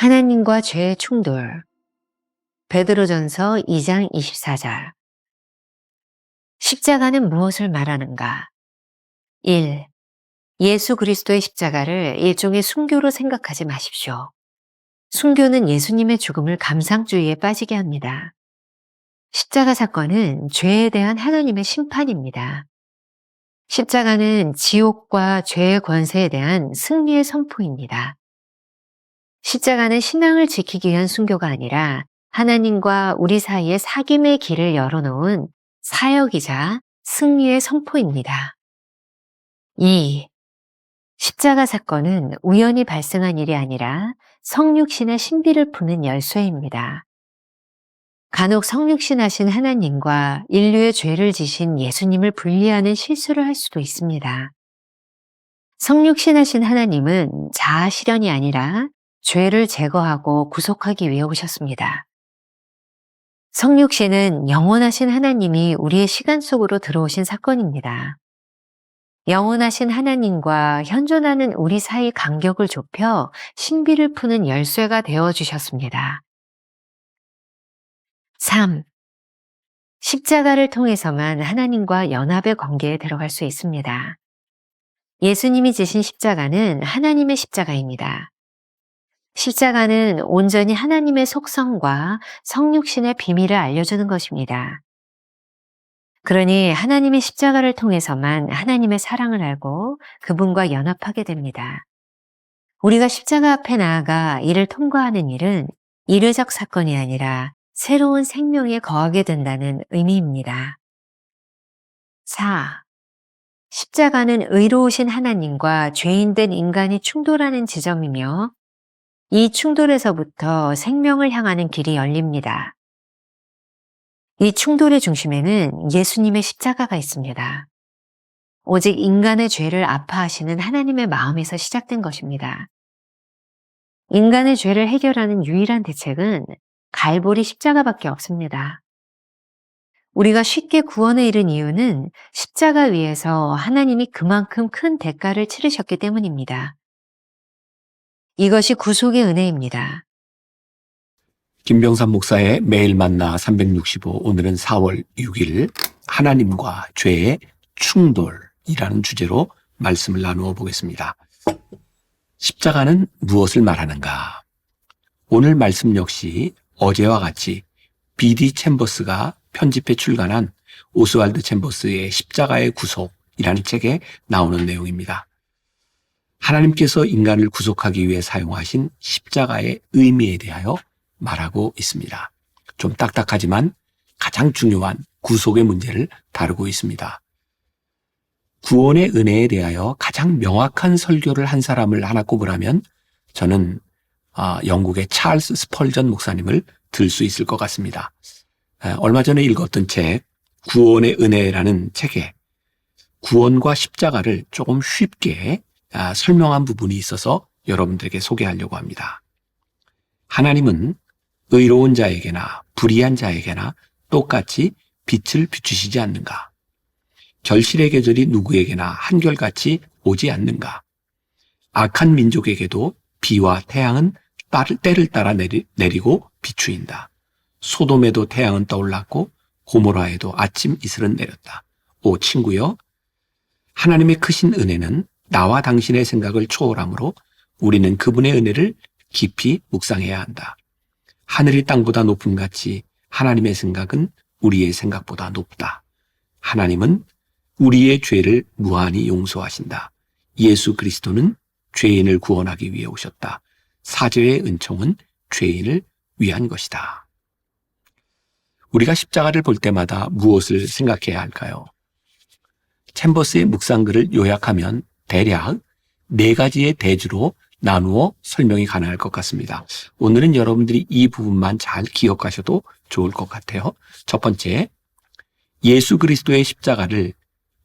하나님과 죄의 충돌. 베드로전서 2장 24절. 십자가는 무엇을 말하는가? 1. 예수 그리스도의 십자가를 일종의 순교로 생각하지 마십시오. 순교는 예수님의 죽음을 감상주의에 빠지게 합니다. 십자가 사건은 죄에 대한 하나님의 심판입니다. 십자가는 지옥과 죄의 권세에 대한 승리의 선포입니다. 십자가는 신앙을 지키기 위한 순교가 아니라 하나님과 우리 사이의 사귐의 길을 열어놓은 사역이자 승리의 선포입니다. 2. 십자가 사건은 우연히 발생한 일이 아니라 성육신의 신비를 푸는 열쇠입니다. 간혹 성육신하신 하나님과 인류의 죄를 지신 예수님을 분리하는 실수를 할 수도 있습니다. 성육신하신 하나님은 자아 실현이 아니라 죄를 제거하고 구속하기 위해 오셨습니다. 성육신은 영원하신 하나님이 우리의 시간 속으로 들어오신 사건입니다. 영원하신 하나님과 현존하는 우리 사이 간격을 좁혀 신비를 푸는 열쇠가 되어주셨습니다. 3. 십자가를 통해서만 하나님과 연합의 관계에 들어갈 수 있습니다. 예수님이 지신 십자가는 하나님의 십자가입니다. 십자가는 온전히 하나님의 속성과 성육신의 비밀을 알려주는 것입니다. 그러니 하나님의 십자가를 통해서만 하나님의 사랑을 알고 그분과 연합하게 됩니다. 우리가 십자가 앞에 나아가 이를 통과하는 일은 이례적 사건이 아니라 새로운 생명에 거하게 된다는 의미입니다. 4. 십자가는 의로우신 하나님과 죄인된 인간이 충돌하는 지점이며 이 충돌에서부터 생명을 향하는 길이 열립니다. 이 충돌의 중심에는 예수님의 십자가가 있습니다. 오직 인간의 죄를 아파하시는 하나님의 마음에서 시작된 것입니다. 인간의 죄를 해결하는 유일한 대책은 갈보리 십자가밖에 없습니다. 우리가 쉽게 구원에 이른 이유는 십자가 위에서 하나님이 그만큼 큰 대가를 치르셨기 때문입니다. 이것이 구속의 은혜입니다. 김병삼 목사의 매일 만나 365, 오늘은 4월 6일 하나님과 죄의 충돌이라는 주제로 말씀을 나누어 보겠습니다. 십자가는 무엇을 말하는가? 오늘 말씀 역시 어제와 같이 B.D. 챔버스가 편집해 출간한 오스왈드 챔버스의 십자가의 구속이라는 책에 나오는 내용입니다. 하나님께서 인간을 구속하기 위해 사용하신 십자가의 의미에 대하여 말하고 있습니다. 좀 딱딱하지만 가장 중요한 구속의 문제를 다루고 있습니다. 구원의 은혜에 대하여 가장 명확한 설교를 한 사람을 하나 꼽으라면 저는 영국의 찰스 스펄전 목사님을 들 수 있을 것 같습니다. 얼마 전에 읽었던 책 구원의 은혜라는 책에 구원과 십자가를 조금 쉽게 설명한 부분이 있어서 여러분들에게 소개하려고 합니다. 하나님은 의로운 자에게나 불의한 자에게나 똑같이 빛을 비추시지 않는가? 결실의 계절이 누구에게나 한결같이 오지 않는가? 악한 민족에게도 비와 태양은 때를 따라 내리고 비추인다. 소돔에도 태양은 떠올랐고 고모라에도 아침 이슬은 내렸다. 오 친구여, 하나님의 크신 은혜는 나와 당신의 생각을 초월하므로 우리는 그분의 은혜를 깊이 묵상해야 한다. 하늘이 땅보다 높음 같이 하나님의 생각은 우리의 생각보다 높다. 하나님은 우리의 죄를 무한히 용서하신다. 예수 그리스도는 죄인을 구원하기 위해 오셨다. 사죄의 은총은 죄인을 위한 것이다. 우리가 십자가를 볼 때마다 무엇을 생각해야 할까요? 챔버스의 묵상글을 요약하면 대략 4가지의 대주로 나누어 설명이 가능할 것 같습니다. 오늘은 여러분들이 이 부분만 잘 기억하셔도 좋을 것 같아요. 첫 번째, 예수 그리스도의 십자가를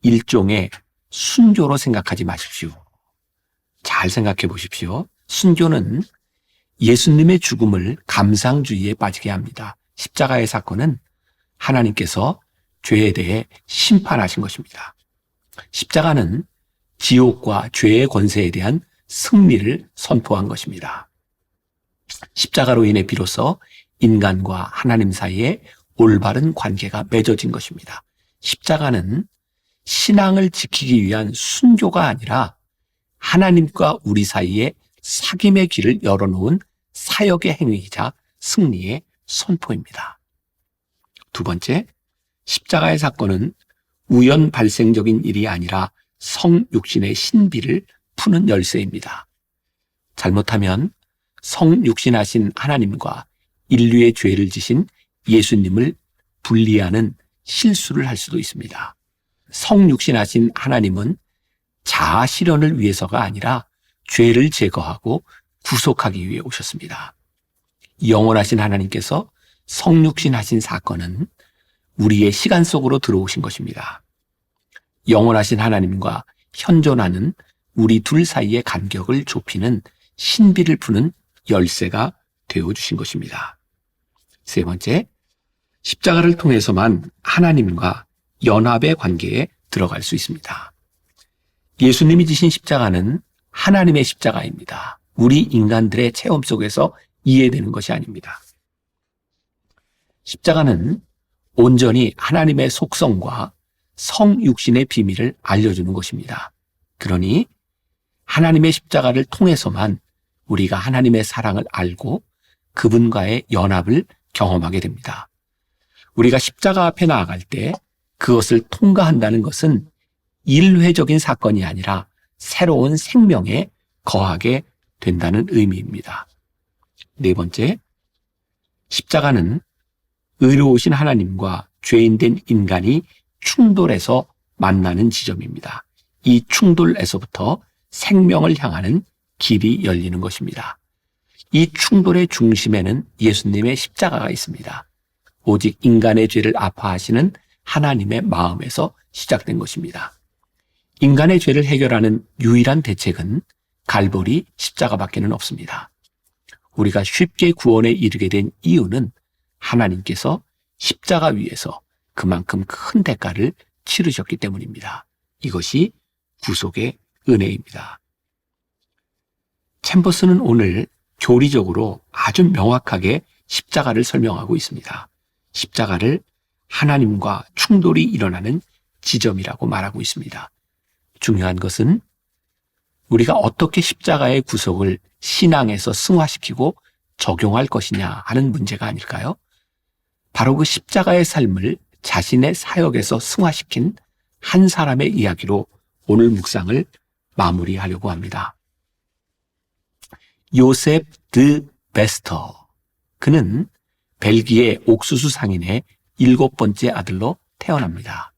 일종의 순교로 생각하지 마십시오. 잘 생각해 보십시오. 순교는 예수님의 죽음을 감상주의에 빠지게 합니다. 십자가의 사건은 하나님께서 죄에 대해 심판하신 것입니다. 십자가는 지옥과 죄의 권세에 대한 승리를 선포한 것입니다. 십자가로 인해 비로소 인간과 하나님 사이에 올바른 관계가 맺어진 것입니다. 십자가는 신앙을 지키기 위한 순교가 아니라 하나님과 우리 사이에 사귐의 길을 열어놓은 사역의 행위이자 승리의 선포입니다. 두 번째, 십자가의 사건은 우연 발생적인 일이 아니라 성육신의 신비를 푸는 열쇠입니다. 잘못하면 성육신하신 하나님과 인류의 죄를 지신 예수님을 분리하는 실수를 할 수도 있습니다. 성육신하신 하나님은 자아 실현을 위해서가 아니라 죄를 제거하고 구속하기 위해 오셨습니다. 영원하신 하나님께서 성육신하신 사건은 우리의 시간 속으로 들어오신 것입니다. 영원하신 하나님과 현존하는 우리 둘 사이의 간격을 좁히는 신비를 푸는 열쇠가 되어주신 것입니다. 세 번째, 십자가를 통해서만 하나님과 연합의 관계에 들어갈 수 있습니다. 예수님이 지신 십자가는 하나님의 십자가입니다. 우리 인간들의 체험 속에서 이해되는 것이 아닙니다. 십자가는 온전히 하나님의 속성과 성육신의 비밀을 알려주는 것입니다. 그러니 하나님의 십자가를 통해서만 우리가 하나님의 사랑을 알고 그분과의 연합을 경험하게 됩니다. 우리가 십자가 앞에 나아갈 때 그것을 통과한다는 것은 일회적인 사건이 아니라 새로운 생명에 거하게 된다는 의미입니다. 네 번째, 십자가는 의로우신 하나님과 죄인된 인간이 충돌해서 만나는 지점입니다. 이 충돌에서부터 생명을 향하는 길이 열리는 것입니다. 이 충돌의 중심에는 예수님의 십자가가 있습니다. 오직 인간의 죄를 아파하시는 하나님의 마음에서 시작된 것입니다. 인간의 죄를 해결하는 유일한 대책은 갈보리 십자가밖에는 없습니다. 우리가 쉽게 구원에 이르게 된 이유는 하나님께서 십자가 위에서 그만큼 큰 대가를 치르셨기 때문입니다. 이것이 구속의 은혜입니다. 챔버스는 오늘 교리적으로 아주 명확하게 십자가를 설명하고 있습니다. 십자가를 하나님과 충돌이 일어나는 지점이라고 말하고 있습니다. 중요한 것은 우리가 어떻게 십자가의 구속을 신앙에서 승화시키고 적용할 것이냐 하는 문제가 아닐까요? 바로 그 십자가의 삶을 자신의 사역에서 승화시킨 한 사람의 이야기로 오늘 묵상을 마무리하려고 합니다. 요셉 드 베스터. 그는 벨기에 옥수수 상인의 7번째 아들로 태어납니다.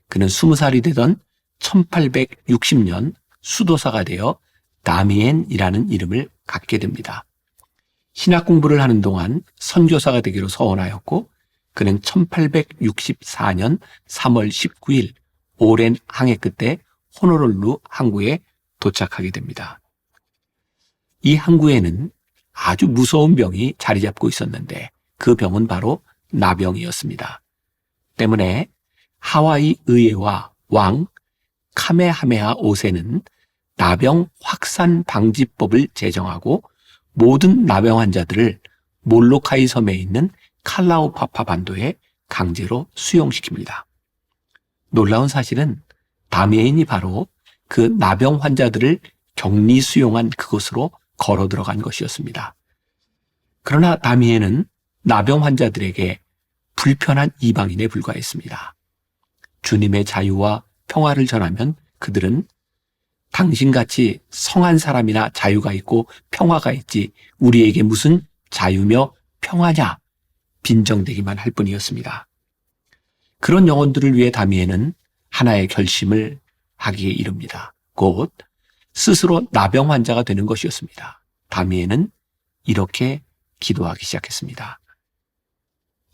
그는 20살이 되던 1860년 수도사가 되어 다미엔이라는 이름을 갖게 됩니다. 신학 공부를 하는 동안 선교사가 되기로 서원하였고 그는 1864년 3월 19일 오랜 항해 끝에 호노룰루 항구에 도착하게 됩니다. 이 항구에는 아주 무서운 병이 자리 잡고 있었는데 그 병은 바로 나병이었습니다. 때문에 하와이 의회와 왕 카메하메하 5세는 나병 확산 방지법을 제정하고 모든 나병 환자들을 몰로카이 섬에 있는 칼라우파파 반도에 강제로 수용시킵니다. 놀라운 사실은 다미엔이 바로 그 나병 환자들을 격리 수용한 그곳으로 걸어 들어간 것이었습니다. 그러나 다미엔은 나병 환자들에게 불편한 이방인에 불과했습니다. 주님의 자유와 평화를 전하면 그들은 당신같이 성한 사람이나 자유가 있고 평화가 있지 우리에게 무슨 자유며 평화냐 빈정대기만 할 뿐이었습니다. 그런 영혼들을 위해 다미엔은 하나의 결심을 하기에 이릅니다. 곧 스스로 나병 환자가 되는 것이었습니다. 다미엔은 이렇게 기도하기 시작했습니다.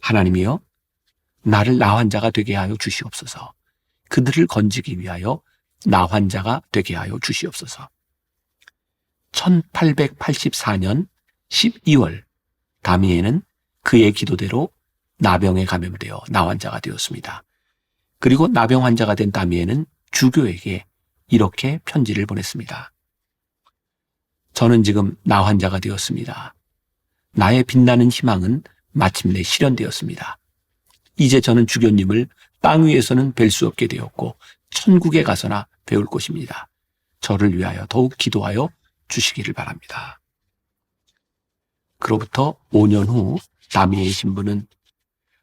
하나님이여, 나를 나 환자가 되게 하여 주시옵소서. 그들을 건지기 위하여 나 환자가 되게 하여 주시옵소서. 1884년 12월 다미엔은 그의 기도대로 나병에 감염되어 나 환자가 되었습니다. 그리고 나병 환자가 된 다미엔은 주교에게 이렇게 편지를 보냈습니다. 저는 지금 나 환자가 되었습니다. 나의 빛나는 희망은 마침내 실현되었습니다. 이제 저는 주교님을 땅 위에서는 뵐 수 없게 되었고 천국에 가서나 배울 것입니다. 저를 위하여 더욱 기도하여 주시기를 바랍니다. 그로부터 5년 후 다미엘 신부는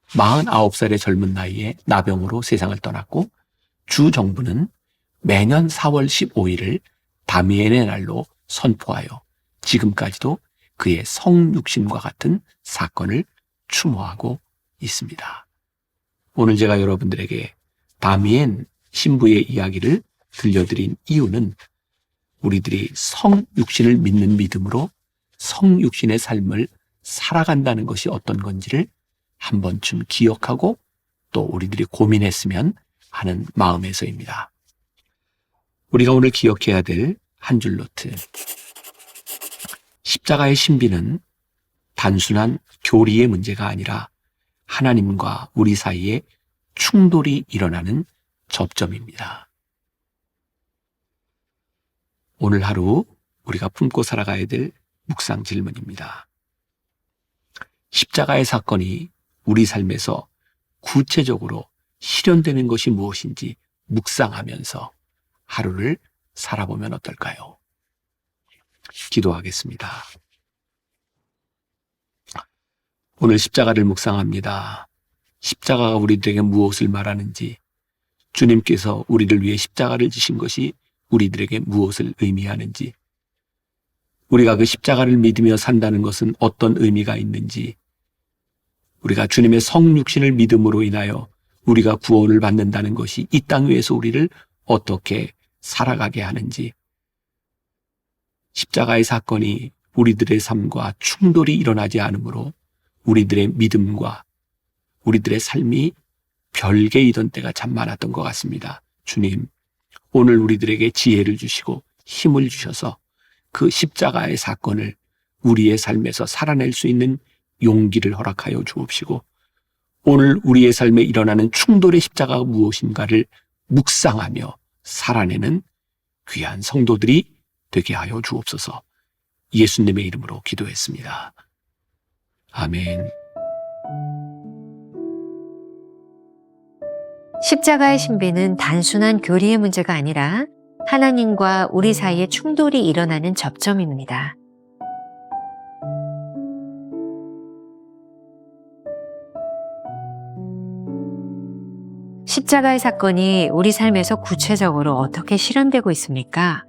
49살의 젊은 나이에 나병으로 세상을 떠났고 주 정부는 매년 4월 15일을 다미엘의 날로 선포하여 지금까지도 그의 성육신과 같은 사건을 추모하고 있습니다. 오늘 제가 여러분들에게 다미엘 신부의 이야기를 들려드린 이유는 우리들이 성육신을 믿는 믿음으로 성육신의 삶을 살아간다는 것이 어떤 건지를 한 번쯤 기억하고 또 우리들이 고민했으면 하는 마음에서입니다. 우리가 오늘 기억해야 될 한 줄 노트. 십자가의 신비는 단순한 교리의 문제가 아니라 하나님과 우리 사이에 충돌이 일어나는 접점입니다. 오늘 하루 우리가 품고 살아가야 될 묵상 질문입니다. 십자가의 사건이 우리 삶에서 구체적으로 실현되는 것이 무엇인지 묵상하면서 하루를 살아보면 어떨까요? 기도하겠습니다. 오늘 십자가를 묵상합니다. 십자가가 우리들에게 무엇을 말하는지, 주님께서 우리를 위해 십자가를 지신 것이 우리들에게 무엇을 의미하는지, 우리가 그 십자가를 믿으며 산다는 것은 어떤 의미가 있는지, 우리가 주님의 성육신을 믿음으로 인하여 우리가 구원을 받는다는 것이 이 땅 위에서 우리를 어떻게 살아가게 하는지, 십자가의 사건이 우리들의 삶과 충돌이 일어나지 않으므로 우리들의 믿음과 우리들의 삶이 별개이던 때가 참 많았던 것 같습니다. 주님, 오늘 우리들에게 지혜를 주시고 힘을 주셔서 그 십자가의 사건을 우리의 삶에서 살아낼 수 있는 용기를 허락하여 주옵시고, 오늘 우리의 삶에 일어나는 충돌의 십자가가 무엇인가를 묵상하며 살아내는 귀한 성도들이 되게 하여 주옵소서. 예수님의 이름으로 기도했습니다. 아멘. 십자가의 신비는 단순한 교리의 문제가 아니라 하나님과 우리 사이에 충돌이 일어나는 접점입니다. 십자가의 사건이 우리 삶에서 구체적으로 어떻게 실현되고 있습니까?